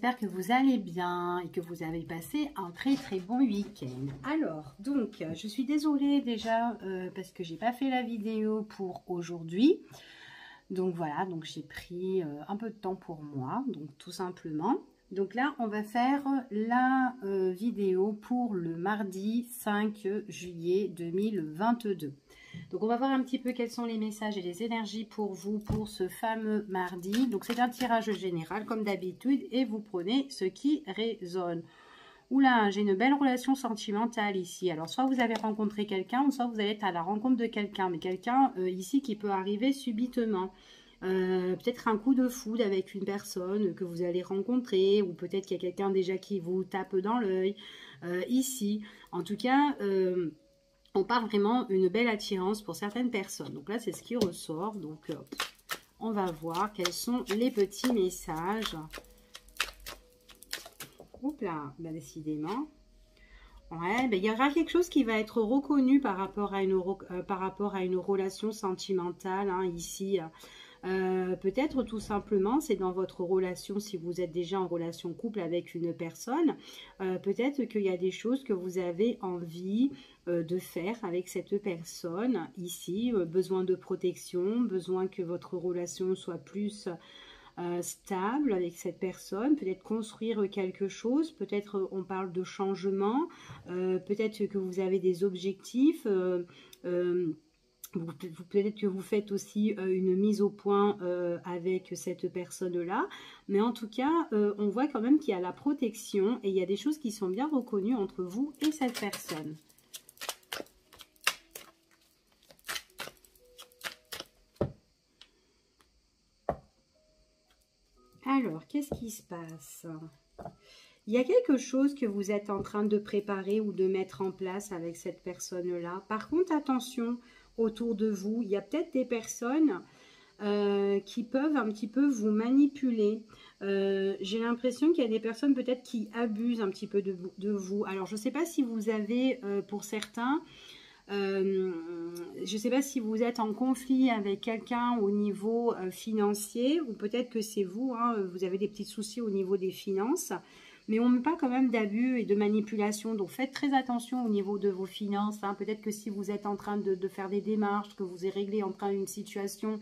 j'espère que vous allez bien et que vous avez passé un très bon week-end. Alors, donc, je suis désolée déjà parce que j'ai pas fait la vidéo pour aujourd'hui. Donc voilà, donc j'ai pris un peu de temps pour moi, donc tout simplement. Donc là, on va faire la vidéo pour le mardi 5 juillet 2022. Donc on va voir un petit peu quels sont les messages et les énergies pour vous pour ce fameux mardi. Donc c'est un tirage général comme d'habitude et vous prenez ce qui résonne. Oula, j'ai une belle relation sentimentale ici. Alors soit vous avez rencontré quelqu'un ou soit vous allez être à la rencontre de quelqu'un. Mais quelqu'un ici qui peut arriver subitement. Peut-être un coup de foudre avec une personne que vous allez rencontrer. Ou peut-être qu'il y a quelqu'un déjà qui vous tape dans l'œil ici. En tout cas... on parle vraiment d'une belle attirance pour certaines personnes. Donc là, c'est ce qui ressort. Donc, on va voir quels sont les petits messages. Oups là, ben décidément. Ouais, ben il y aura quelque chose qui va être reconnu par rapport à une relation sentimentale hein, ici. Peut-être tout simplement, c'est dans votre relation, si vous êtes déjà en relation couple avec une personne, peut-être qu'il y a des choses que vous avez envie de faire avec cette personne ici, besoin de protection, besoin que votre relation soit plus stable avec cette personne, peut-être construire quelque chose, peut-être on parle de changement, peut-être que vous avez des objectifs, peut-être que vous faites aussi une mise au point avec cette personne-là. Mais en tout cas, on voit quand même qu'il y a la protection et il y a des choses qui sont bien reconnues entre vous et cette personne. Alors, qu'est-ce qui se passe ? Il y a quelque chose que vous êtes en train de préparer ou de mettre en place avec cette personne-là. Par contre, attention, autour de vous, il y a peut-être des personnes qui peuvent un petit peu vous manipuler. J'ai l'impression qu'il y a des personnes peut-être qui abusent un petit peu de vous. Alors, je ne sais pas si vous avez, pour certains... je ne sais pas si vous êtes en conflit avec quelqu'un au niveau financier ou peut-être que c'est vous, hein, vous avez des petits soucis au niveau des finances. Mais on ne parle quand même d'abus et de manipulation. Donc faites très attention au niveau de vos finances. Hein. Peut-être que si vous êtes en train de faire des démarches, que vous avez réglé en train une situation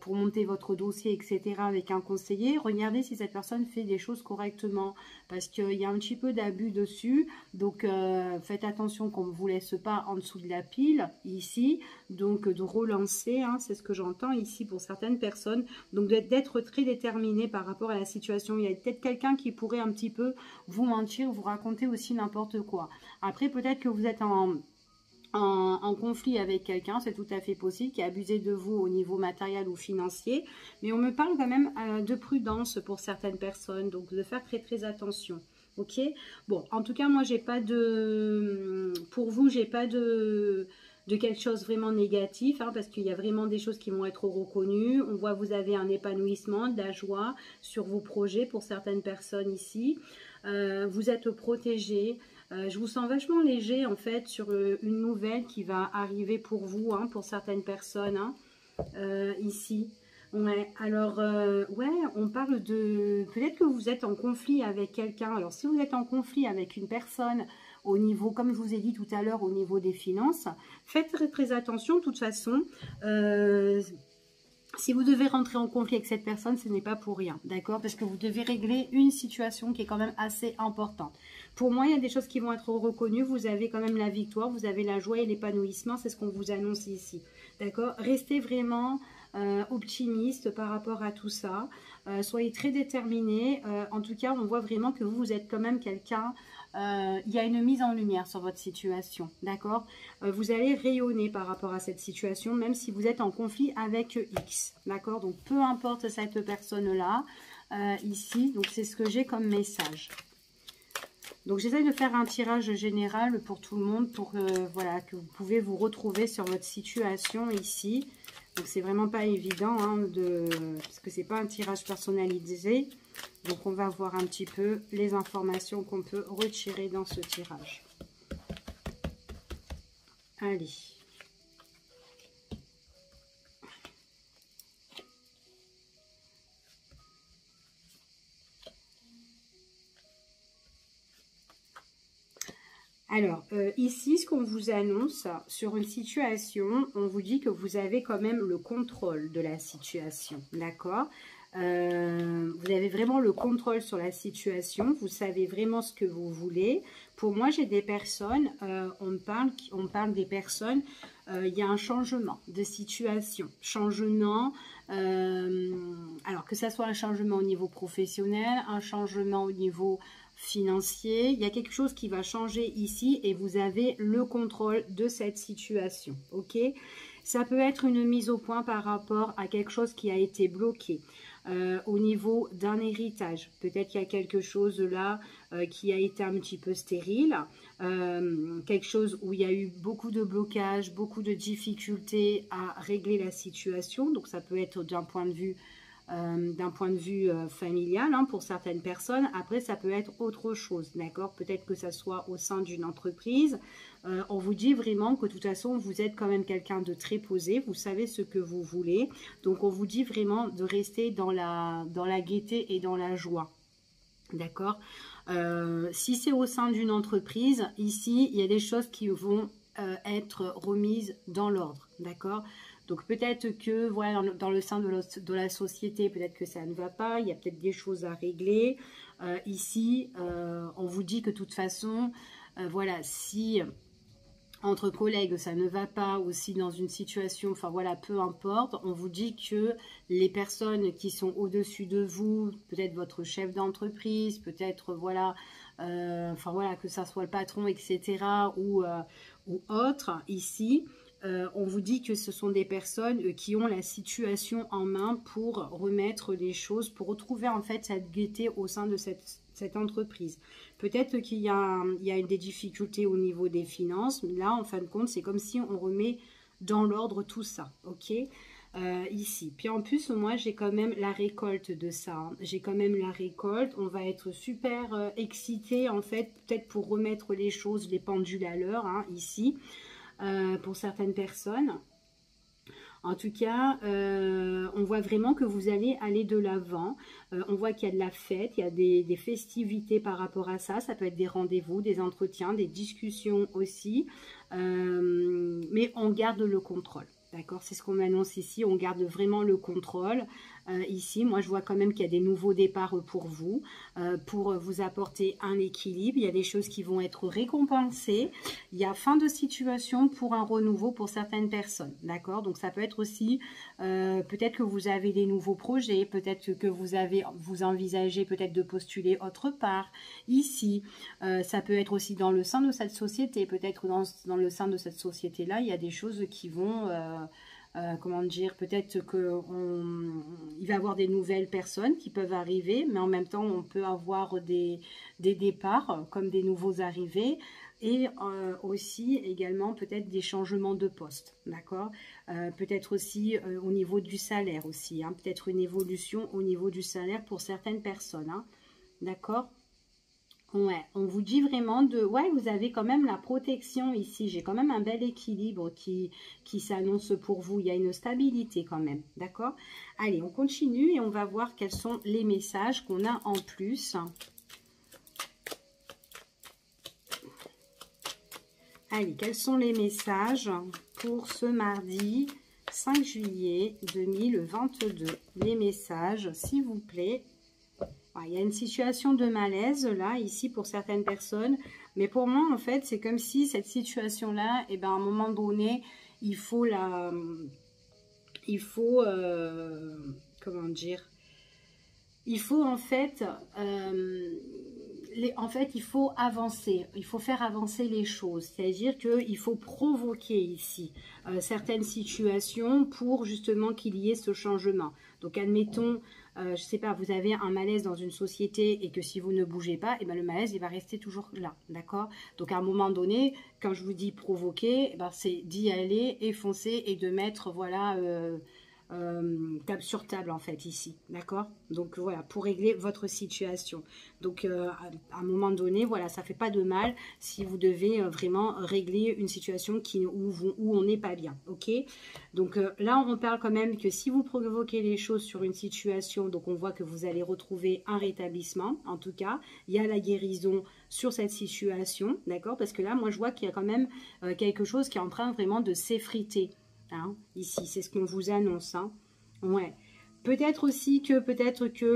pour monter votre dossier, etc. avec un conseiller, regardez si cette personne fait des choses correctement. Parce qu'il y a un petit peu d'abus dessus. Donc faites attention qu'on ne vous laisse pas en dessous de la pile ici. Donc de relancer, hein, c'est ce que j'entends ici pour certaines personnes. Donc d'être très déterminé par rapport à la situation. Il y a peut-être quelqu'un qui pourrait un petit peu vous mentir, vous raconter aussi n'importe quoi. Après peut-être que vous êtes en conflit avec quelqu'un, c'est tout à fait possible, qui a abusé de vous au niveau matériel ou financier, mais on me parle quand même de prudence pour certaines personnes, donc de faire très attention. Ok, bon, en tout cas, moi, j'ai pas de... Pour vous, j'ai pas de quelque chose vraiment négatif, hein, parce qu'il y a vraiment des choses qui vont être reconnues. On voit que vous avez un épanouissement, de la joie sur vos projets pour certaines personnes ici. Vous êtes protégés. Je vous sens vachement léger en fait sur une nouvelle qui va arriver pour vous, hein, pour certaines personnes hein, ici. Ouais, alors ouais, on parle de... Peut-être que vous êtes en conflit avec quelqu'un. Alors si vous êtes en conflit avec une personne au niveau, comme je vous ai dit tout à l'heure, au niveau des finances, faites très attention de toute façon. Si vous devez rentrer en conflit avec cette personne, ce n'est pas pour rien, d'accord? Parce que vous devez régler une situation qui est quand même assez importante. Pour moi, il y a des choses qui vont être reconnues. Vous avez quand même la victoire, vous avez la joie et l'épanouissement. C'est ce qu'on vous annonce ici, d'accord? Restez vraiment optimiste par rapport à tout ça. Soyez très déterminés. En tout cas, on voit vraiment que vous êtes quand même quelqu'un... il y a une mise en lumière sur votre situation, d'accord? Vous allez rayonner par rapport à cette situation, même si vous êtes en conflit avec X, d'accord? Donc, peu importe cette personne-là, ici, donc c'est ce que j'ai comme message. Donc, j'essaie de faire un tirage général pour tout le monde, pour voilà, que vous pouvez vous retrouver sur votre situation ici. Donc, c'est vraiment pas évident, hein, parce que c'est pas un tirage personnalisé. Donc, on va voir un petit peu les informations qu'on peut retirer dans ce tirage. Allez. Alors, ici, ce qu'on vous annonce sur une situation, on vous dit que vous avez quand même le contrôle de la situation, d'accord? Vous avez vraiment le contrôle sur la situation, vous savez vraiment ce que vous voulez. Pour moi, j'ai des personnes, on parle des personnes, il y a un changement de situation, changement, alors que ça soit un changement au niveau professionnel, un changement au niveau financier, il y a quelque chose qui va changer ici et vous avez le contrôle de cette situation, ok? Ça peut être une mise au point par rapport à quelque chose qui a été bloqué. Au niveau d'un héritage, peut-être qu'il y a quelque chose là qui a été un petit peu stérile, quelque chose où il y a eu beaucoup de blocages, beaucoup de difficultés à régler la situation, donc ça peut être d'un point de vue familial hein, pour certaines personnes. Après, ça peut être autre chose, d'accord? Peut-être que ça soit au sein d'une entreprise. On vous dit vraiment que de toute façon, vous êtes quand même quelqu'un de très posé. Vous savez ce que vous voulez. Donc, on vous dit vraiment de rester dans la gaieté et dans la joie. D'accord? Si c'est au sein d'une entreprise, ici, il y a des choses qui vont être remises dans l'ordre. D'accord? Donc peut-être que voilà, dans le sein de la société, peut-être que ça ne va pas, il y a peut-être des choses à régler. Ici, on vous dit que de toute façon, voilà, si entre collègues ça ne va pas, ou si dans une situation, enfin voilà, peu importe, on vous dit que les personnes qui sont au-dessus de vous, peut-être votre chef d'entreprise, peut-être voilà, enfin voilà, que ça soit le patron, etc. ou autre, ici, on vous dit que ce sont des personnes qui ont la situation en main pour remettre les choses, pour retrouver en fait cette gaieté au sein de cette entreprise. Peut-être qu'il y a des difficultés au niveau des finances, mais là en fin de compte c'est comme si on remet dans l'ordre tout ça, ok? Ici. Puis en plus, moi, j'ai quand même la récolte de ça. Hein. J'ai quand même la récolte. On va être super excité, en fait, peut-être pour remettre les choses, les pendules à l'heure, hein, ici. Pour certaines personnes. En tout cas, on voit vraiment que vous allez aller de l'avant. On voit qu'il y a de la fête, il y a des festivités par rapport à ça. Ça peut être des rendez-vous, des entretiens, des discussions aussi. Mais on garde le contrôle. D'accord, c'est ce qu'on m'annonce ici. On garde vraiment le contrôle. Ici, moi, je vois quand même qu'il y a des nouveaux départs pour vous apporter un équilibre. Il y a des choses qui vont être récompensées. Il y a fin de situation pour un renouveau pour certaines personnes. D'accord, donc ça peut être aussi, peut-être que vous avez des nouveaux projets, peut-être que vous envisagez peut-être de postuler autre part. Ici, ça peut être aussi dans le sein de cette société. Peut-être dans le sein de cette société-là, il y a des choses qui vont... comment dire, peut-être qu'il va y avoir des nouvelles personnes qui peuvent arriver, mais en même temps, on peut avoir des départs comme des nouveaux arrivés et aussi également peut-être des changements de poste, d'accord? Peut-être aussi au niveau du salaire aussi, hein, peut-être une évolution au niveau du salaire pour certaines personnes, hein, d'accord? Ouais, on vous dit vraiment ouais, vous avez quand même la protection ici. J'ai quand même un bel équilibre qui s'annonce pour vous. Il y a une stabilité quand même, d'accord? Allez, on continue et on va voir quels sont les messages qu'on a en plus. Allez, quels sont les messages pour ce mardi 5 juillet 2022? Les messages, s'il vous plaît. Il y a une situation de malaise là, ici, pour certaines personnes. Mais pour moi, en fait, c'est comme si cette situation-là, à un moment donné, il faut comment dire? Il faut en fait... il faut avancer, il faut faire avancer les choses, c'est-à-dire qu'il faut provoquer ici certaines situations pour justement qu'il y ait ce changement. Donc admettons, je ne sais pas, vous avez un malaise dans une société et que si vous ne bougez pas, le malaise il va rester toujours là, d'accord? Donc à un moment donné, quand je vous dis provoquer, c'est d'y aller et foncer et de mettre, voilà... table sur table en fait ici, d'accord? Donc voilà, pour régler votre situation. Donc à un moment donné, voilà, ça fait pas de mal si vous devez vraiment régler une situation où on n'est pas bien, ok? Donc là, on parle quand même que si vous provoquez les choses sur une situation, donc on voit que vous allez retrouver un rétablissement, en tout cas, il y a la guérison sur cette situation, d'accord? Parce que là, moi, je vois qu'il y a quand même quelque chose qui est en train vraiment de s'effriter. Hein, ici, c'est ce qu'on vous annonce. Hein. Ouais. Peut-être aussi que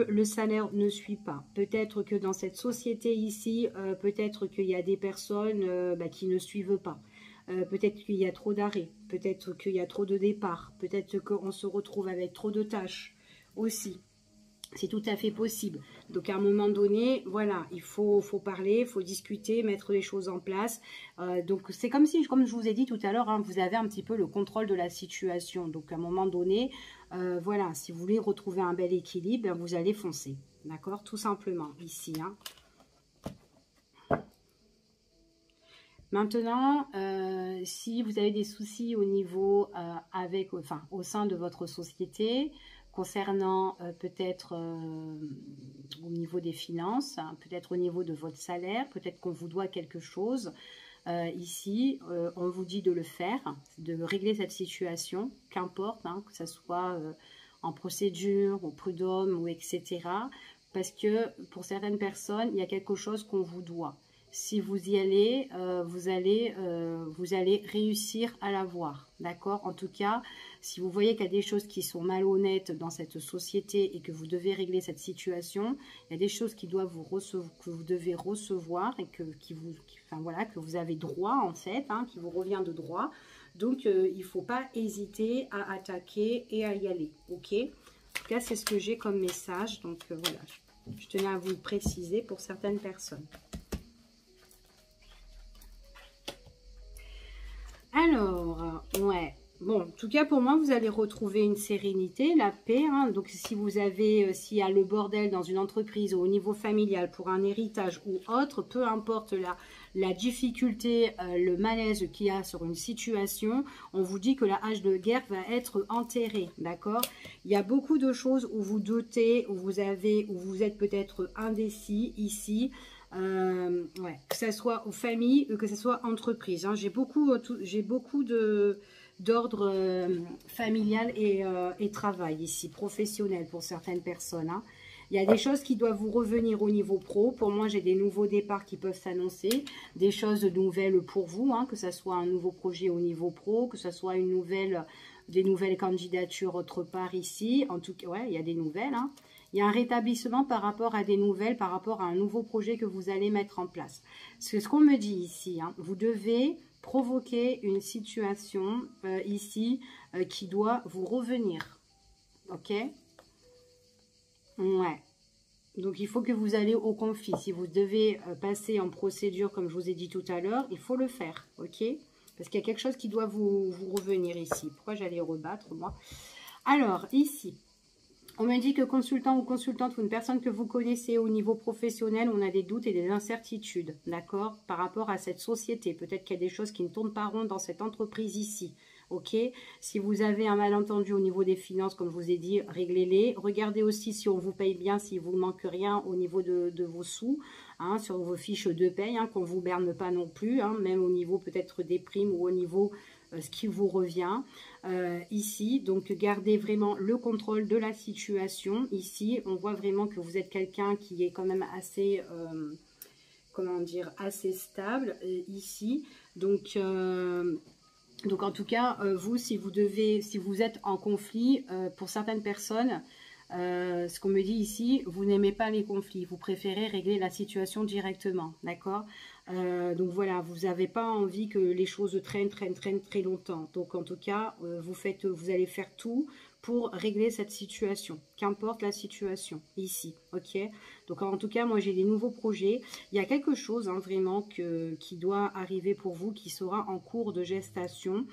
le salaire ne suit pas. Peut-être que dans cette société ici, peut-être qu'il y a des personnes qui ne suivent pas. Peut-être qu'il y a trop d'arrêts. Peut-être qu'il y a trop de départs. Peut-être qu'on se retrouve avec trop de tâches aussi. C'est tout à fait possible. Donc, à un moment donné, voilà, il faut parler, il faut discuter, mettre les choses en place. Donc, c'est comme si, comme je vous ai dit tout à l'heure, hein, vous avez un petit peu le contrôle de la situation. Donc, à un moment donné, voilà, si vous voulez retrouver un bel équilibre, ben, vous allez foncer. D'accord? Tout simplement, ici. Hein. Maintenant, si vous avez des soucis au niveau, au sein de votre société, concernant peut-être au niveau des finances, hein, peut-être au niveau de votre salaire, peut-être qu'on vous doit quelque chose. Ici, on vous dit de le faire, de régler cette situation, qu'importe, hein, que ce soit en procédure, au prud'homme, ou etc. Parce que pour certaines personnes, il y a quelque chose qu'on vous doit. Si vous y allez, vous allez réussir à l'avoir, d'accord? En tout cas, si vous voyez qu'il y a des choses qui sont malhonnêtes dans cette société et que vous devez régler cette situation, il y a des choses que vous devez recevoir et que vous avez droit en fait, hein, qui vous revient de droit. Donc, il ne faut pas hésiter à attaquer et à y aller, ok? En tout cas, c'est ce que j'ai comme message. Donc, voilà, je tenais à vous le préciser pour certaines personnes. Alors, ouais. Bon, en tout cas, pour moi, vous allez retrouver une sérénité, la paix. Hein. Donc, si vous avez, s'il y a le bordel dans une entreprise ou au niveau familial pour un héritage ou autre, peu importe la difficulté, le malaise qu'il y a sur une situation, on vous dit que la hache de guerre va être enterrée, d'accord? Il y a beaucoup de choses où vous doutez, où vous êtes peut-être indécis ici. Ouais, que ce soit aux familles, que ce soit entreprise. Hein. J'ai beaucoup d'ordre familial et travail ici, professionnel pour certaines personnes. Hein. Il y a des choses qui doivent vous revenir au niveau pro. Pour moi, j'ai des nouveaux départs qui peuvent s'annoncer, des choses nouvelles pour vous, hein, que ce soit un nouveau projet au niveau pro, que ce soit des nouvelles candidatures autre part ici. En tout cas, ouais, il y a des nouvelles. Hein. Il y a un rétablissement par rapport à des nouvelles, par rapport à un nouveau projet que vous allez mettre en place. C'est ce qu'on me dit ici. Hein. Vous devez provoquer une situation ici qui doit vous revenir. Ok? Ouais. Donc, il faut que vous allez au conflit. Si vous devez passer en procédure, comme je vous ai dit tout à l'heure, il faut le faire. Ok? Parce qu'il y a quelque chose qui doit vous revenir ici. Pourquoi j'allais rebattre, moi? Alors, ici. On me dit que consultant ou consultante ou une personne que vous connaissez au niveau professionnel, on a des doutes et des incertitudes, d'accord, par rapport à cette société. Peut-être qu'il y a des choses qui ne tournent pas rond dans cette entreprise ici, ok. Si vous avez un malentendu au niveau des finances, comme je vous ai dit, réglez-les. Regardez aussi si on vous paye bien, s'il ne vous manque rien au niveau de vos sous, hein, sur vos fiches de paye, hein, qu'on ne vous berne pas non plus, hein, même au niveau peut-être des primes ou au niveau ce qui vous revient ici. Donc, gardez vraiment le contrôle de la situation. Ici, on voit vraiment que vous êtes quelqu'un qui est quand même assez, comment dire, assez stable ici. Donc, en tout cas, vous, si vous êtes en conflit, pour certaines personnes, ce qu'on me dit ici, vous n'aimez pas les conflits, vous préférez régler la situation directement, d'accord? Donc voilà, vous n'avez pas envie que les choses traînent très longtemps. Donc en tout cas, vous allez faire tout pour régler cette situation, qu'importe la situation, ici, ok? Donc en tout cas, moi j'ai des nouveaux projets. Il y a quelque chose hein, vraiment qui doit arriver pour vous, qui sera en cours de gestation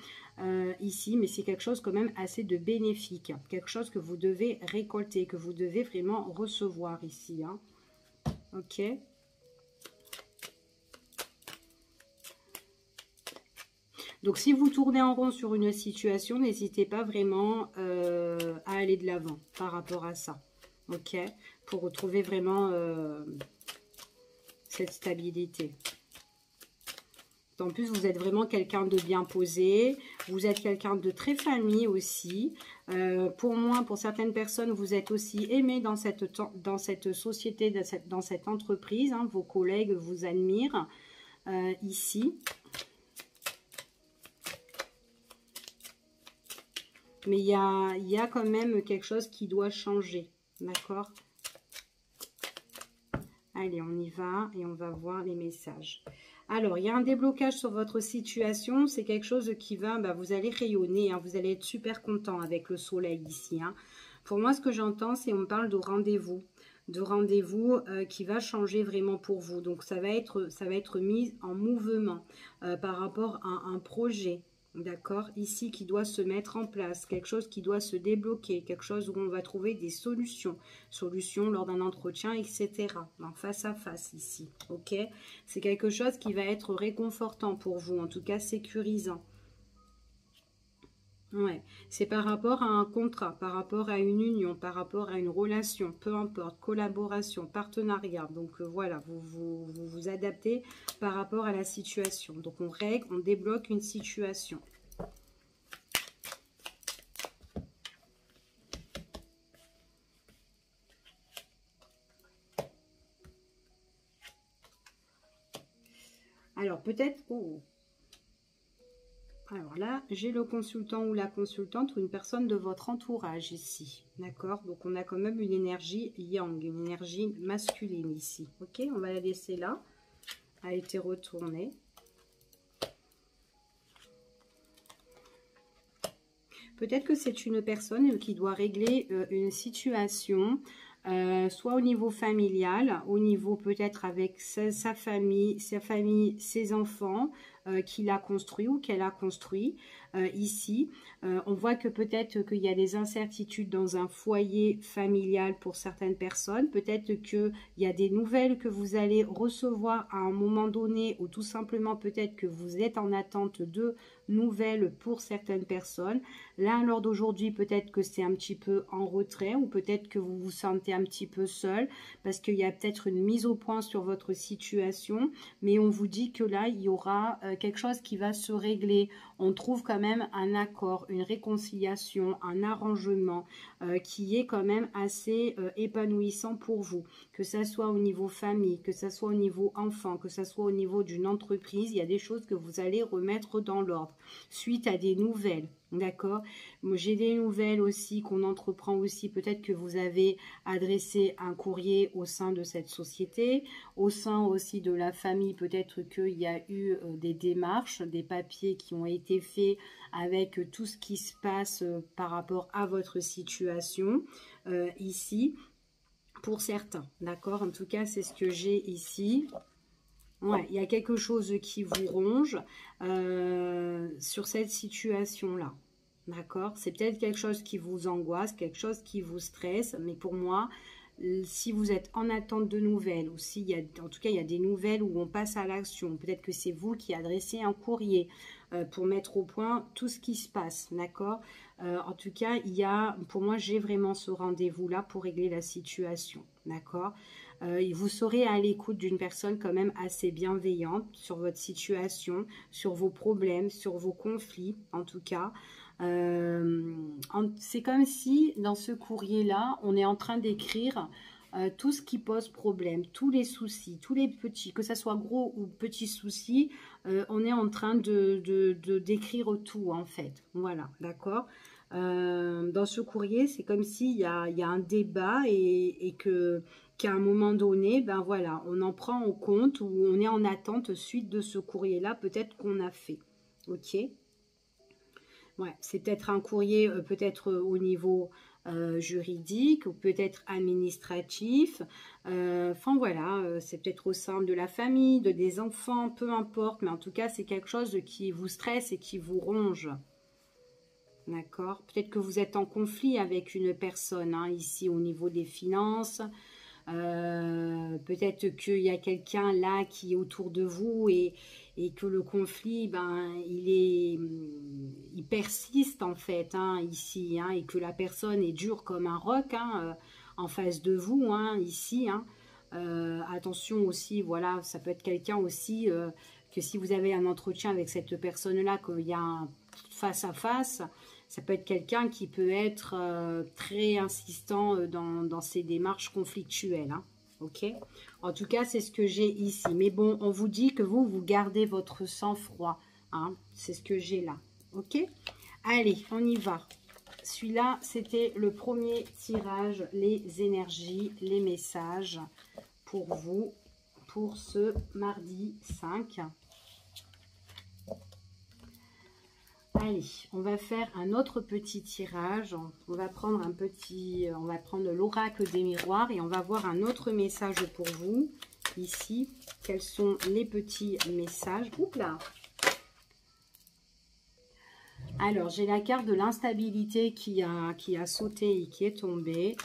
ici, mais c'est quelque chose quand même assez de bénéfique, quelque chose que vous devez récolter, que vous devez vraiment recevoir ici, hein. Ok? Donc, si vous tournez en rond sur une situation, n'hésitez pas vraiment à aller de l'avant par rapport à ça. Ok? Pour retrouver vraiment cette stabilité. En plus, vous êtes vraiment quelqu'un de bien posé. Vous êtes quelqu'un de très famille aussi. Pour moi, pour certaines personnes, vous êtes aussi aimé dans cette société, dans cette entreprise. Hein. Vos collègues vous admirent ici. Mais il y a quand même quelque chose qui doit changer. D'accord? Allez, on y va et on va voir les messages. Alors, il y a un déblocage sur votre situation. C'est quelque chose qui va, vous allez rayonner. Hein, vous allez être super content avec le soleil ici. Hein. Pour moi, ce que j'entends, c'est on me parle de rendez-vous. De rendez-vous qui va changer vraiment pour vous. Donc, ça va être mis en mouvement par rapport à un projet. D'accord, ici qui doit se mettre en place, quelque chose qui doit se débloquer, quelque chose où on va trouver des solutions lors d'un entretien, etc. En face à face ici, ok? C'est quelque chose qui va être réconfortant pour vous, en tout cas sécurisant. Ouais, c'est par rapport à un contrat, par rapport à une union, par rapport à une relation, peu importe, collaboration, partenariat. Donc voilà, vous adaptez par rapport à la situation. Donc on règle, on débloque une situation. Alors peut-être... Oh. Alors là, j'ai le consultant ou la consultante ou une personne de votre entourage ici. D'accord? Donc, on a quand même une énergie yang, une énergie masculine ici. Ok? On va la laisser là. A été retournée. Peut-être que c'est une personne qui doit régler une situation, soit au niveau familial, au niveau peut-être avec sa famille, ses enfants, qu'il a construit ou qu'elle a construit ici. On voit que peut-être qu'il y a des incertitudes dans un foyer familial pour certaines personnes. Peut-être qu'il y a des nouvelles que vous allez recevoir à un moment donné ou tout simplement peut-être que vous êtes en attente de nouvelles pour certaines personnes. Là, lors d'aujourd'hui, peut-être que c'est un petit peu en retrait ou peut-être que vous vous sentez un petit peu seul parce qu'il y a peut-être une mise au point sur votre situation, mais on vous dit que là, il y aura quelque chose qui va se régler. On trouve quand même un accord, une réconciliation, un arrangement qui est quand même assez épanouissant pour vous. Que ça soit au niveau famille, que ça soit au niveau enfant, que ça soit au niveau d'une entreprise, il y a des choses que vous allez remettre dans l'ordre suite à des nouvelles. D'accord? J'ai des nouvelles aussi qu'on entreprend aussi. Peut-être que vous avez adressé un courrier au sein de cette société, au sein aussi de la famille. Peut-être qu'il y a eu des démarches, des papiers qui ont été faits avec tout ce qui se passe par rapport à votre situation ici. Pour certains, d'accord? En tout cas, c'est ce que j'ai ici. Ouais, il y a quelque chose qui vous ronge sur cette situation-là. D'accord? C'est peut-être quelque chose qui vous angoisse, quelque chose qui vous stresse. Mais pour moi, si vous êtes en attente de nouvelles, ou s'il y a, en tout cas, il y a des nouvelles où on passe à l'action, peut-être que c'est vous qui adressez un courrier pour mettre au point tout ce qui se passe. D'accord? En tout cas, pour moi, j'ai vraiment ce rendez-vous-là pour régler la situation. D'accord? Vous serez à l'écoute d'une personne quand même assez bienveillante sur votre situation, sur vos problèmes, sur vos conflits en tout cas. C'est comme si dans ce courrier-là, on est en train d'écrire tout ce qui pose problème, tous les soucis, tous les petits, que ce soit gros ou petits soucis, on est en train de d'écrire tout en fait. Voilà, d'accord. Dans ce courrier, c'est comme s'il y a un débat et qu'à un moment donné, ben voilà, on en prend en compte ou on est en attente suite de ce courrier-là, peut-être qu'on a fait. Ok? Ouais, c'est peut-être un courrier, peut-être au niveau juridique ou peut-être administratif. Enfin voilà, c'est peut-être au sein de la famille, des enfants, peu importe. Mais en tout cas, c'est quelque chose qui vous stresse et qui vous ronge. D'accord? Peut-être que vous êtes en conflit avec une personne, hein, ici au niveau des finances. Peut-être qu'il y a quelqu'un là qui est autour de vous et et que le conflit, ben, il persiste en fait, hein, ici, hein, et que la personne est dure comme un roc, hein, en face de vous, hein, ici, hein. Attention aussi, voilà, ça peut être quelqu'un aussi, que si vous avez un entretien avec cette personne-là, qu'il y a un face à face, ça peut être quelqu'un qui peut être très insistant dans ses démarches conflictuelles, hein. Ok, en tout cas, c'est ce que j'ai ici. Mais bon, on vous dit que vous gardez votre sang-froid, hein. C'est ce que j'ai là. Ok, allez, on y va. Celui-là, c'était le premier tirage, les énergies, les messages pour vous, pour ce mardi 5. Allez, on va faire un autre petit tirage. On va prendre on va prendre l'oracle des miroirs et on va voir un autre message pour vous. Ici, quels sont les petits messages? Oups là! Alors, j'ai la carte de l'instabilité qui a sauté et qui est tombée.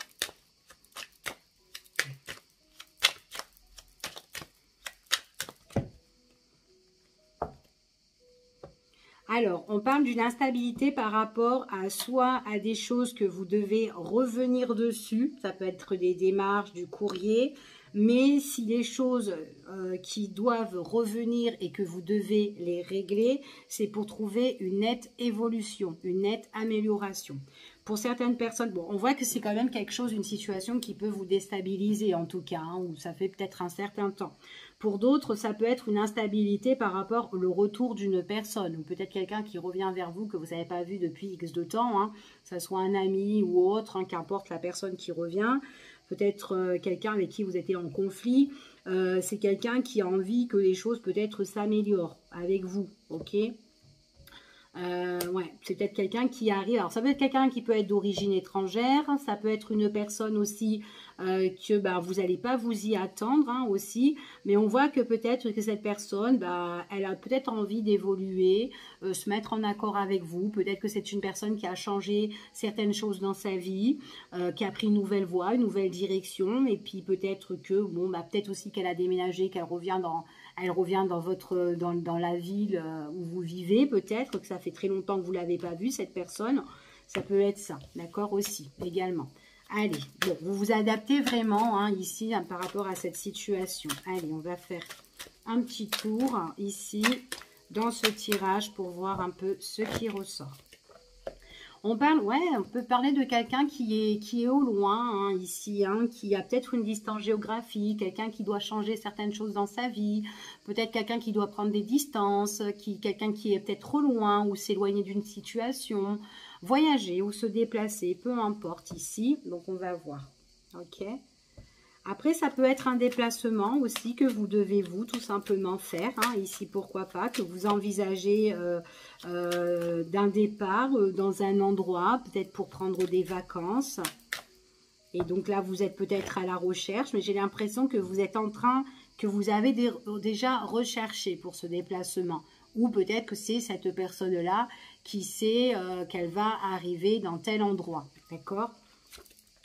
Alors, on parle d'une instabilité par rapport à soit à des choses que vous devez revenir dessus. Ça peut être des démarches, du courrier. Mais si les choses qui doivent revenir et que vous devez les régler, c'est pour trouver une nette évolution, une nette amélioration. Pour certaines personnes, bon, on voit que c'est quand même quelque chose, une situation qui peut vous déstabiliser en tout cas, hein, ou ça fait peut-être un certain temps. Pour d'autres, ça peut être une instabilité par rapport au retour d'une personne, ou peut-être quelqu'un qui revient vers vous que vous n'avez pas vu depuis X de temps, hein, que ce soit un ami ou autre, hein, qu'importe la personne qui revient. Peut-être quelqu'un avec qui vous étiez en conflit, c'est quelqu'un qui a envie que les choses peut-être s'améliorent avec vous, ok? Ouais, c'est peut-être quelqu'un qui arrive. Alors, ça peut être quelqu'un qui peut être d'origine étrangère. Ça peut être une personne aussi que bah, vous n'allez pas vous y attendre, hein, aussi. Mais on voit que peut-être que cette personne, bah, elle a peut-être envie d'évoluer, se mettre en accord avec vous. Peut-être que c'est une personne qui a changé certaines choses dans sa vie, qui a pris une nouvelle voie, une nouvelle direction. Et puis peut-être que, bon, bah, peut-être aussi qu'elle a déménagé, qu'elle revient dans la ville où vous vivez, peut-être que ça fait très longtemps que vous ne l'avez pas vue, cette personne. Ça peut être ça, d'accord, aussi, également. Allez, bon, vous vous adaptez vraiment, hein, ici, hein, par rapport à cette situation. Allez, on va faire un petit tour, hein, ici, dans ce tirage, pour voir un peu ce qui ressort. On peut parler de quelqu'un qui est au loin, hein, ici, hein, qui a peut-être une distance géographique, quelqu'un qui doit changer certaines choses dans sa vie, peut-être quelqu'un qui doit prendre des distances, quelqu'un qui est peut-être trop loin ou s'éloigner d'une situation, voyager ou se déplacer, peu importe ici. Donc, on va voir. Ok. Après, ça peut être un déplacement aussi que vous devez tout simplement faire. Hein, ici, pourquoi pas, que vous envisagez d'un départ dans un endroit, peut-être pour prendre des vacances. Et donc là, vous êtes peut-être à la recherche, mais j'ai l'impression que vous êtes que vous avez déjà recherché pour ce déplacement. Ou peut-être que c'est cette personne-là qui sait qu'elle va arriver dans tel endroit. D'accord?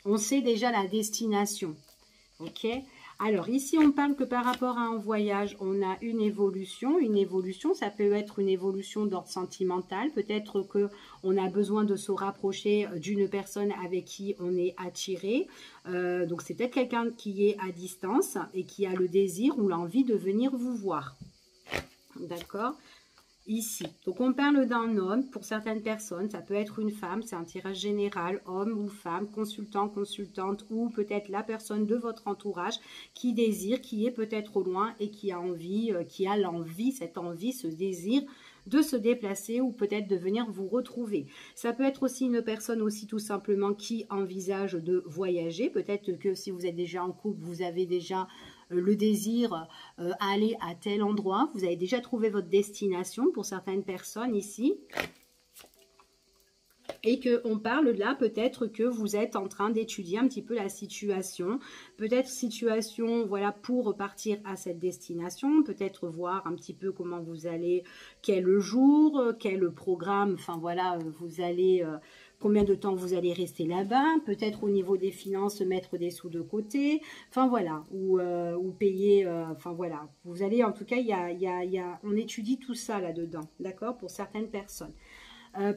On sait déjà la destination. Ok, alors ici on parle que par rapport à un voyage, on a une évolution. Une évolution, ça peut être une évolution d'ordre sentimental. Peut-être qu'on a besoin de se rapprocher d'une personne avec qui on est attiré. Donc c'est peut-être quelqu'un qui est à distance et qui a le désir ou l'envie de venir vous voir. D'accord ? Ici, donc on parle d'un homme, pour certaines personnes, ça peut être une femme, c'est un tirage général, homme ou femme, consultant, consultante, ou peut-être la personne de votre entourage qui désire, qui est peut-être au loin et qui a envie, cette envie, ce désir de se déplacer ou peut-être de venir vous retrouver. Ça peut être aussi une personne aussi tout simplement qui envisage de voyager, peut-être que si vous êtes déjà en couple, vous avez déjà le désir aller à tel endroit. Vous avez déjà trouvé votre destination pour certaines personnes ici. Et qu'on parle là, peut-être que vous êtes en train d'étudier un petit peu la situation. Peut-être situation, voilà, pour partir à cette destination. Peut-être voir un petit peu comment vous allez, quel jour, quel programme, enfin voilà, vous allez... combien de temps vous allez rester là-bas, peut-être au niveau des finances, mettre des sous de côté, enfin voilà, ou payer, enfin voilà. Vous allez, en tout cas, on étudie tout ça là-dedans, d'accord, pour certaines personnes.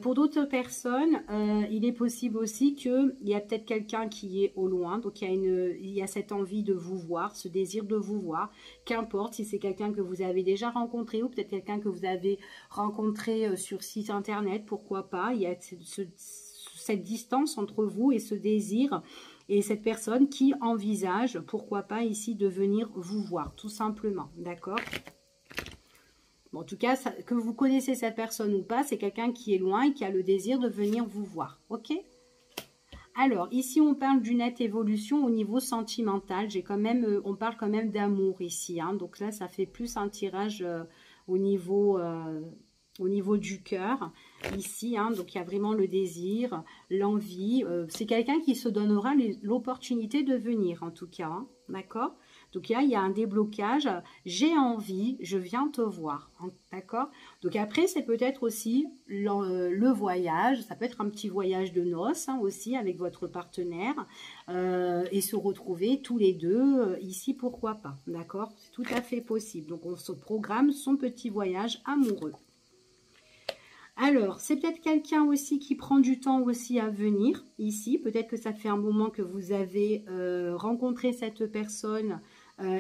Pour d'autres personnes, il est possible aussi qu'il y a peut-être quelqu'un qui est au loin, donc il y a cette envie de vous voir, ce désir de vous voir, qu'importe si c'est quelqu'un que vous avez déjà rencontré ou peut-être quelqu'un que vous avez rencontré sur site internet, pourquoi pas, il y a cette distance entre vous et ce désir et cette personne qui envisage, pourquoi pas ici, de venir vous voir, tout simplement, d'accord ? Bon, en tout cas, que vous connaissez cette personne ou pas, c'est quelqu'un qui est loin et qui a le désir de venir vous voir, ok ? Alors, ici, on parle d'une nette évolution au niveau sentimental. On parle quand même d'amour ici, hein, donc là, ça fait plus un tirage au niveau du cœur, ici, hein, donc il y a vraiment le désir, l'envie, c'est quelqu'un qui se donnera l'opportunité de venir, en tout cas, hein, d'accord ? Donc là, il y a un déblocage, j'ai envie, je viens te voir, hein, d'accord ? Donc après, c'est peut-être aussi le voyage, ça peut être un petit voyage de noces, hein, aussi, avec votre partenaire, et se retrouver tous les deux, ici, pourquoi pas, d'accord ? C'est tout à fait possible, donc on se programme son petit voyage amoureux. Alors, c'est peut-être quelqu'un aussi qui prend du temps aussi à venir ici. Peut-être que ça fait un moment que vous avez rencontré cette personne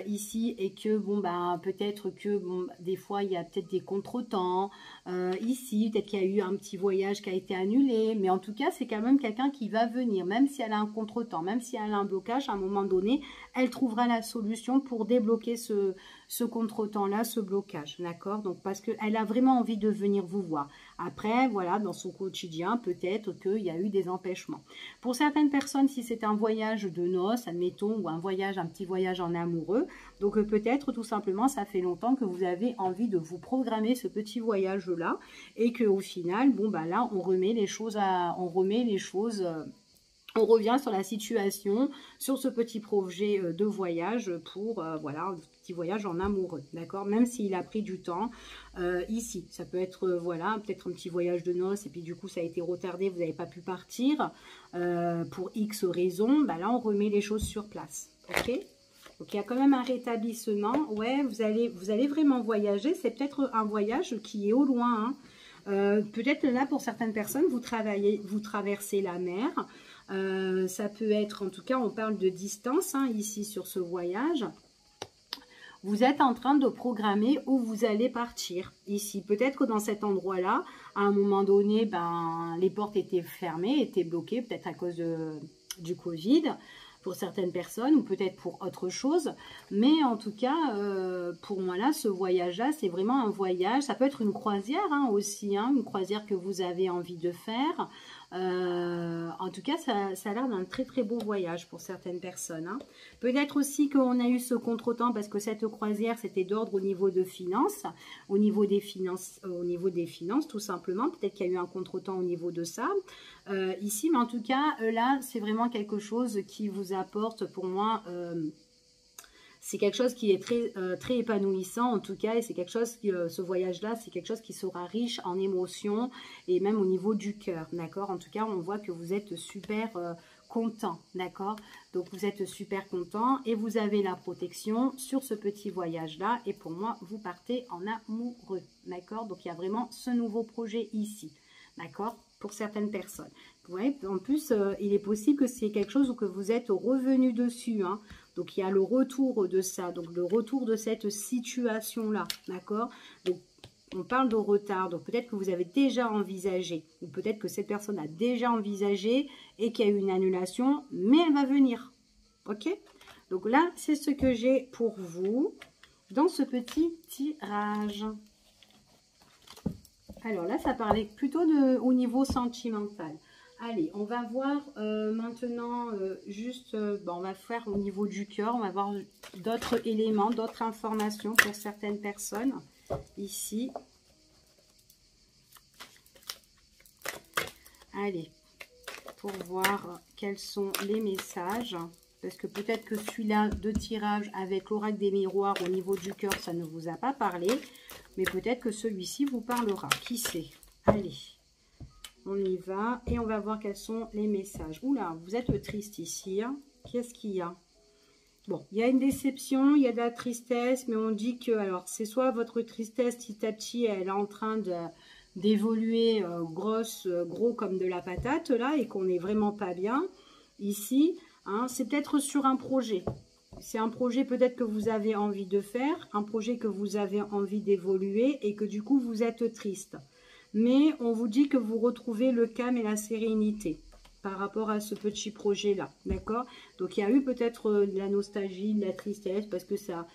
ici et que, bon, ben, peut-être que, bon, des fois, il y a peut-être des contretemps ici. Peut-être qu'il y a eu un petit voyage qui a été annulé. Mais en tout cas, c'est quand même quelqu'un qui va venir. Même si elle a un contretemps, même si elle a un blocage, à un moment donné, elle trouvera la solution pour débloquer ce contretemps-là, ce blocage, d'accord? Donc, parce qu'elle a vraiment envie de venir vous voir. Après, voilà, dans son quotidien, peut-être qu'il y a eu des empêchements. Pour certaines personnes, si c'est un voyage de noces, admettons, ou un petit voyage en amoureux, donc peut-être tout simplement, ça fait longtemps que vous avez envie de vous programmer ce petit voyage-là, et qu'au final, bon, bah là, on revient sur la situation, sur ce petit projet de voyage pour, voilà, un petit voyage en amoureux, d'accord? Même s'il a pris du temps ici. Ça peut être, voilà, peut-être un petit voyage de noces et puis du coup, ça a été retardé, vous n'avez pas pu partir pour X raisons. Bah là, on remet les choses sur place, ok? Donc, il y a quand même un rétablissement. Ouais, vous allez vraiment voyager. C'est peut-être un voyage qui est au loin, hein. Peut-être là, pour certaines personnes, vous traversez la mer. Ça peut être, en tout cas, on parle de distance, hein, ici sur ce voyage. Vous êtes en train de programmer où vous allez partir ici. Peut-être que dans cet endroit-là, à un moment donné, ben, les portes étaient fermées, étaient bloquées, peut-être à cause du Covid pour certaines personnes ou peut-être pour autre chose. Mais en tout cas, pour moi là, ce voyage-là, c'est vraiment un voyage. Ça peut être une croisière hein, aussi, hein, une croisière que vous avez envie de faire. En tout cas, ça a l'air d'un très très beau voyage pour certaines personnes. Hein. Peut-être aussi qu'on a eu ce contretemps parce que cette croisière, c'était d'ordre au niveau de finances, au niveau des finances tout simplement. Peut-être qu'il y a eu un contretemps au niveau de ça. Ici, mais en tout cas, là, c'est vraiment quelque chose qui vous apporte pour moi... c'est quelque chose qui est très épanouissant en tout cas et c'est quelque chose ce voyage-là, c'est quelque chose qui sera riche en émotions et même au niveau du cœur, d'accord? En tout cas, on voit que vous êtes super content, d'accord? Donc, vous êtes super content et vous avez la protection sur ce petit voyage-là et pour moi, vous partez en amoureux, d'accord? Donc, il y a vraiment ce nouveau projet ici, d'accord? Pour certaines personnes. Ouais, en plus, il est possible que c'est quelque chose où que vous êtes revenu dessus, hein. Donc, il y a le retour de ça, donc le retour de cette situation-là, d'accord? Donc, on parle de retard, donc peut-être que vous avez déjà envisagé, ou peut-être que cette personne a déjà envisagé et qu'il y a eu une annulation, mais elle va venir, ok? Donc là, c'est ce que j'ai pour vous dans ce petit tirage. Alors là, ça parlait plutôt au niveau sentimental. Allez, on va voir maintenant on va faire au niveau du cœur, on va voir d'autres éléments, d'autres informations pour certaines personnes ici. Allez, pour voir quels sont les messages. Parce que peut-être que celui-là de tirage avec l'oracle des miroirs au niveau du cœur, ça ne vous a pas parlé. Mais peut-être que celui-ci vous parlera. Qui sait? Allez, on y va. Et on va voir quels sont les messages. Oula, vous êtes triste ici. Hein. Qu'est-ce qu'il y a? Bon, il y a une déception, il y a de la tristesse. Mais on dit que, alors, c'est soit votre tristesse petit à petit, elle est en train d'évoluer gros comme de la patate, là. Et qu'on n'est vraiment pas bien ici. Hein, c'est peut-être sur un projet. C'est un projet peut-être que vous avez envie de faire, un projet que vous avez envie d'évoluer et que du coup vous êtes triste. Mais on vous dit que vous retrouvez le calme et la sérénité par rapport à ce petit projet-là. D'accord? Donc il y a eu peut-être de la nostalgie, de la tristesse parce que ça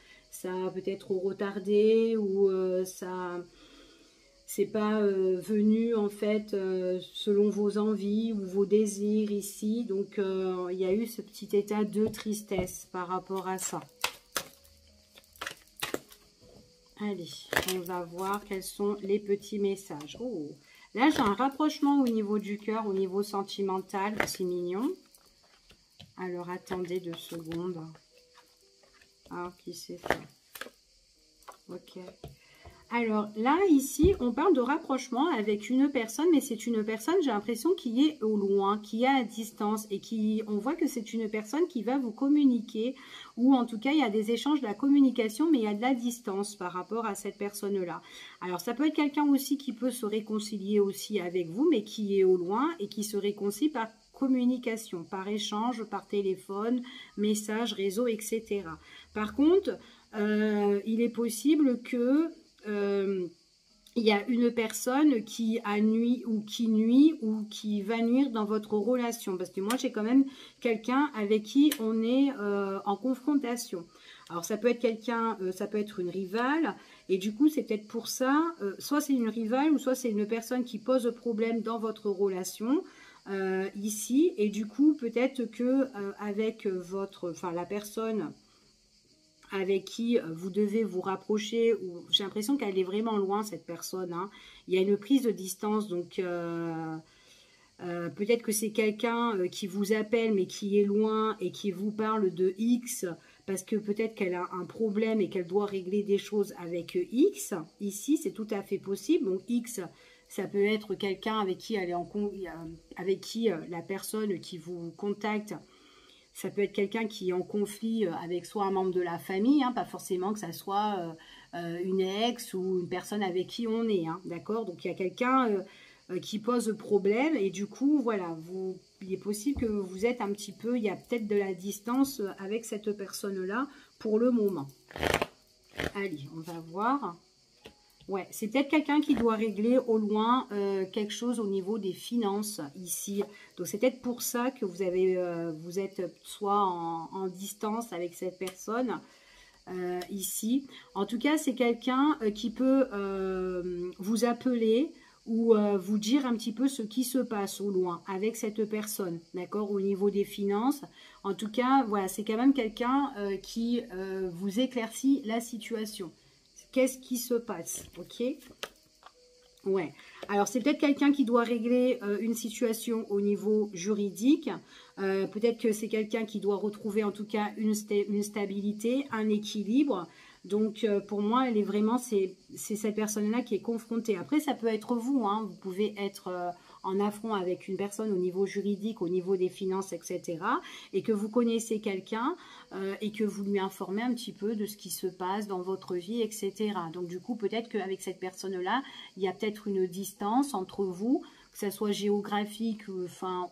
a peut-être retardé ou ça... C'est pas venu en fait selon vos envies ou vos désirs ici. Donc il y a eu ce petit état de tristesse par rapport à ça. Allez, on va voir quels sont les petits messages. Oh, là j'ai un rapprochement au niveau du cœur, au niveau sentimental. C'est mignon. Alors attendez 2 secondes. Ah, qui c'est ça? Ok. Alors là, ici, on parle de rapprochement avec une personne, mais c'est une personne, j'ai l'impression, qui est au loin, qui est à distance et on voit que c'est une personne qui va vous communiquer ou en tout cas, il y a des échanges de la communication, mais il y a de la distance par rapport à cette personne-là. Alors, ça peut être quelqu'un aussi qui peut se réconcilier aussi avec vous, mais qui est au loin et qui se réconcilie par communication, par échange, par téléphone, message, réseau, etc. Par contre, il est possible que il y a une personne qui nuit ou qui va nuire dans votre relation. Parce que moi, j'ai quand même quelqu'un avec qui on est en confrontation. Alors, ça peut être quelqu'un, ça peut être une rivale. Et du coup, c'est peut-être pour ça, soit c'est une rivale ou soit c'est une personne qui pose problème dans votre relation. Ici. Et du coup, peut-être que avec la personne avec qui vous devez vous rapprocher, ou j'ai l'impression qu'elle est vraiment loin, cette personne. Hein. Il y a une prise de distance, donc peut-être que c'est quelqu'un qui vous appelle, mais qui est loin et qui vous parle de X, parce que peut-être qu'elle a un problème et qu'elle doit régler des choses avec X. Ici, c'est tout à fait possible. Donc X, ça peut être quelqu'un avec qui elle est avec qui la personne qui vous contacte. Ça peut être quelqu'un qui est en conflit avec soit un membre de la famille, hein, pas forcément que ça soit une ex ou une personne avec qui on est, hein, d'accord? Donc il y a quelqu'un qui pose problème et du coup, voilà, il est possible que vous êtes un petit peu, il y a peut-être de la distance avec cette personne-là pour le moment. Allez, on va voir. Ouais, c'est peut-être quelqu'un qui doit régler au loin quelque chose au niveau des finances ici. Donc c'est peut-être pour ça que vous êtes soit en distance avec cette personne ici. En tout cas, c'est quelqu'un qui peut vous appeler ou vous dire un petit peu ce qui se passe au loin avec cette personne, d'accord, au niveau des finances. En tout cas, voilà, c'est quand même quelqu'un qui vous éclaircit la situation. Qu'est-ce qui se passe? Ok. Ouais. Alors, c'est peut-être quelqu'un qui doit régler une situation au niveau juridique. Peut-être que c'est quelqu'un qui doit retrouver en tout cas une stabilité, un équilibre. Donc, pour moi, elle est vraiment, c'est cette personne-là qui est confrontée. Après, ça peut être vous. Hein. Vous pouvez être en affront avec une personne au niveau juridique, au niveau des finances, etc. Et que vous connaissez quelqu'un et que vous lui informez un petit peu de ce qui se passe dans votre vie, etc. Donc, du coup, peut-être qu'avec cette personne-là, il y a peut-être une distance entre vous, que ce soit géographique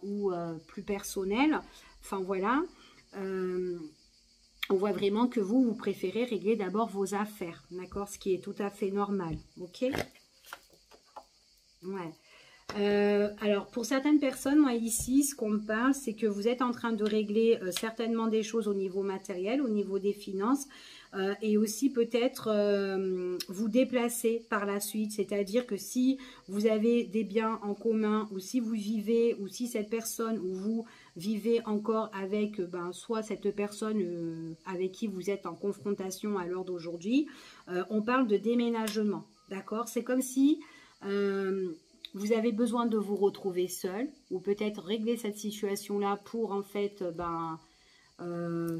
ou plus personnel. Enfin, voilà. On voit vraiment que vous préférez régler d'abord vos affaires, d'accord? Ce qui est tout à fait normal, ok? Ouais. Alors, pour certaines personnes, moi ici, ce qu'on me parle, c'est que vous êtes en train de régler certainement des choses au niveau matériel, au niveau des finances, et aussi peut-être vous déplacer par la suite. C'est-à-dire que si vous avez des biens en commun, ou si vous vivez, ou si cette personne ou vous vivez encore avec soit cette personne avec qui vous êtes en confrontation à l'heure d'aujourd'hui, on parle de déménagement, d'accord? C'est comme si vous avez besoin de vous retrouver seul, ou peut-être régler cette situation-là pour en fait,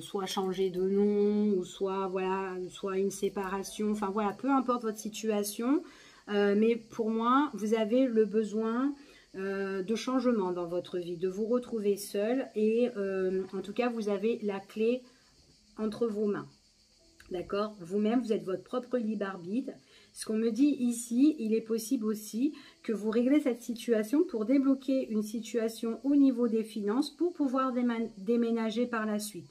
soit changer de nom, ou soit voilà, soit une séparation, enfin voilà, peu importe votre situation, mais pour moi, vous avez le besoin de changement dans votre vie, de vous retrouver seul, et en tout cas, vous avez la clé entre vos mains. D'accord? Vous-même, vous êtes votre propre libre arbitre. Ce qu'on me dit ici, il est possible aussi que vous réglez cette situation pour débloquer une situation au niveau des finances pour pouvoir déménager par la suite.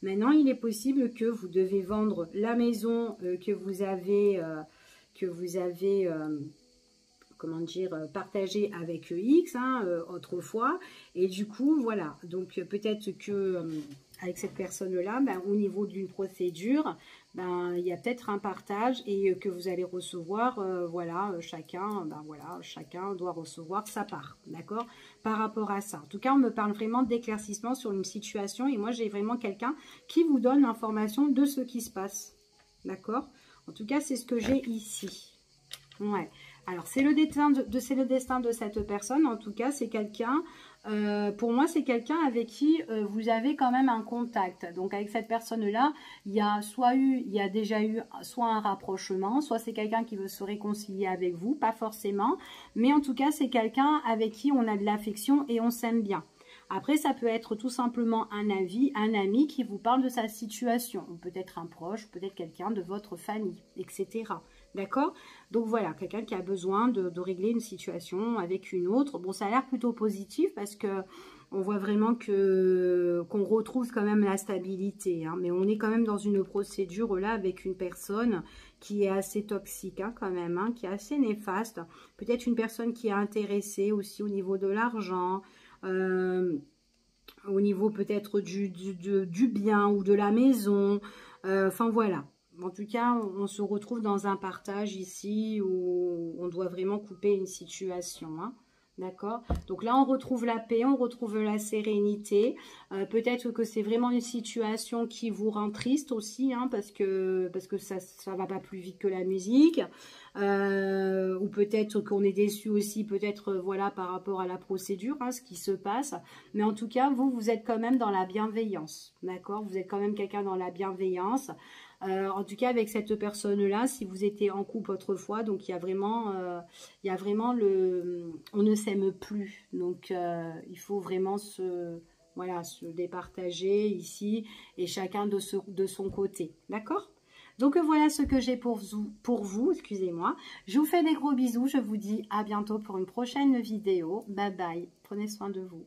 Maintenant, il est possible que vous devez vendre la maison que vous avez comment dire, partagé avec X autrefois, et du coup voilà, donc peut-être que avec cette personne-là, au niveau d'une procédure, il y a peut-être un partage et que vous allez recevoir, voilà, chacun doit recevoir sa part, d'accord, par rapport à ça. En tout cas, on me parle vraiment d'éclaircissement sur une situation, et moi j'ai vraiment quelqu'un qui vous donne l'information de ce qui se passe, d'accord. En tout cas, c'est ce que j'ai ici. Ouais. Alors, c'est le destin de cette personne. En tout cas, c'est quelqu'un, pour moi, c'est quelqu'un avec qui vous avez quand même un contact. Donc, avec cette personne-là, il y a déjà eu soit un rapprochement, soit c'est quelqu'un qui veut se réconcilier avec vous, pas forcément. Mais en tout cas, c'est quelqu'un avec qui on a de l'affection et on s'aime bien. Après, ça peut être tout simplement un ami qui vous parle de sa situation, ou peut-être un proche, peut-être quelqu'un de votre famille, etc. D'accord? Donc voilà, quelqu'un qui a besoin de régler une situation avec une autre. Bon, ça a l'air plutôt positif parce que on voit vraiment qu'on retrouve quand même la stabilité. Hein, mais on est quand même dans une procédure là avec une personne qui est assez toxique quand même, qui est assez néfaste. Peut-être une personne qui est intéressée aussi au niveau de l'argent, au niveau peut-être du bien ou de la maison. Enfin voilà. En tout cas, on se retrouve dans un partage ici où on doit vraiment couper une situation. D'accord? Donc là, on retrouve la paix, on retrouve la sérénité. Peut-être que c'est vraiment une situation qui vous rend triste aussi, parce que ça va pas plus vite que la musique. Ou peut-être qu'on est déçu aussi, peut-être voilà, par rapport à la procédure, ce qui se passe. Mais en tout cas, vous êtes quand même dans la bienveillance. D'accord? Vous êtes quand même quelqu'un dans la bienveillance. En tout cas, avec cette personne-là, si vous étiez en couple autrefois, donc il y a vraiment on ne s'aime plus. Donc, il faut vraiment se départager ici et chacun de son côté. D'accord? Donc, voilà ce que j'ai pour vous, excusez-moi. Je vous fais des gros bisous. Je vous dis à bientôt pour une prochaine vidéo. Bye bye. Prenez soin de vous.